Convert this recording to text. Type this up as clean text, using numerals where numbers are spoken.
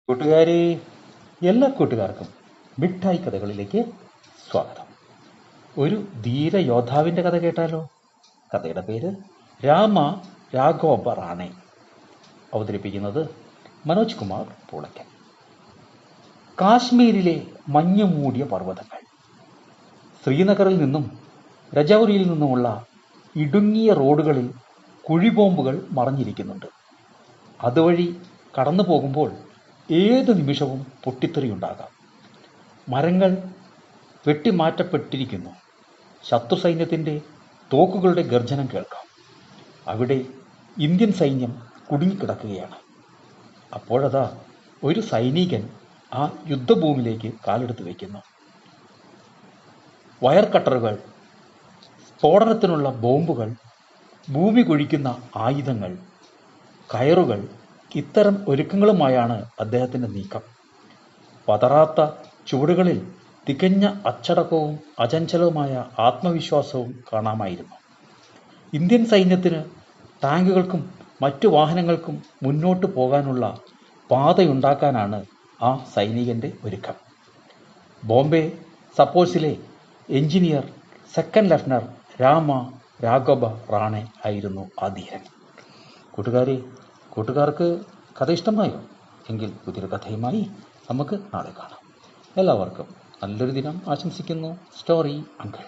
കൂട്ടുകാരെ, എല്ലാ കൂട്ടുകാർക്കും മിഠായി കഥകളിലേക്ക് സ്വാഗതം. ഒരു ധീര യോദ്ധാവിൻ്റെ കഥ കേട്ടാലോ? കഥയുടെ പേര് രാമ രാഘോബ റാണെ. അവതരിപ്പിക്കുന്നത് മനോജ് കുമാർ പൂളയ്ക്കൽ. കാശ്മീരിലെ മഞ്ഞു മൂടിയ പർവ്വതങ്ങൾ. ശ്രീനഗറിൽ നിന്നും രജൌരിയിൽ നിന്നുമുള്ള ഇടുങ്ങിയ റോഡുകളിൽ കുഴിബോംബുകൾ മറഞ്ഞിരിക്കുന്നുണ്ട്. അതുവഴി കടന്നു പോകുമ്പോൾ ഏത് നിമിഷവും പൊട്ടിത്തെറിയുണ്ടാകാം. മരങ്ങൾ വെട്ടിമാറ്റപ്പെട്ടിരിക്കുന്നു. ശത്രു സൈന്യത്തിൻ്റെ തോക്കുകളുടെ ഗർജനം കേൾക്കാം. അവിടെ ഇന്ത്യൻ സൈന്യം കുടുങ്ങിക്കിടക്കുകയാണ്. അപ്പോഴതാ ഒരു സൈനികൻ ആ യുദ്ധഭൂമിയിലേക്ക് കാലെടുത്ത് വയ്ക്കുന്നു. വയർ കട്ടറുകൾ, സ്ഫോടനത്തിനുള്ള ബോംബുകൾ, ഭൂമി കുഴിക്കുന്ന ആയുധങ്ങൾ, കയറുകൾ, ഇത്തരം ഒരുക്കങ്ങളുമായാണ് അദ്ദേഹത്തിൻ്റെ നീക്കം. പതറാത്ത ചുവടുകളിൽ തികഞ്ഞ അച്ചടക്കവും അചഞ്ചലവുമായ ആത്മവിശ്വാസവും കാണാമായിരുന്നു. ഇന്ത്യൻ സൈന്യത്തിന് ടാങ്കുകൾക്കും മറ്റു വാഹനങ്ങൾക്കും മുന്നോട്ട് പോകാനുള്ള പാതയുണ്ടാക്കാനാണ് ആ സൈനികൻ്റെ ഒരുക്കം. ബോംബെ സപ്പോഴ്സിലെ engineer second lieutenant Rama Raghoba Rane ആയിരുന്നു ആ ധീരൻ. കൂട്ടുകാർക്ക് കഥ ഇഷ്ടമായോ? എങ്കിൽ പുതിയൊരു കഥയുമായി നമുക്ക് നാളെ കാണാം. എല്ലാവർക്കും നല്ലൊരു ദിനം ആശംസിക്കുന്നു. Story uncle.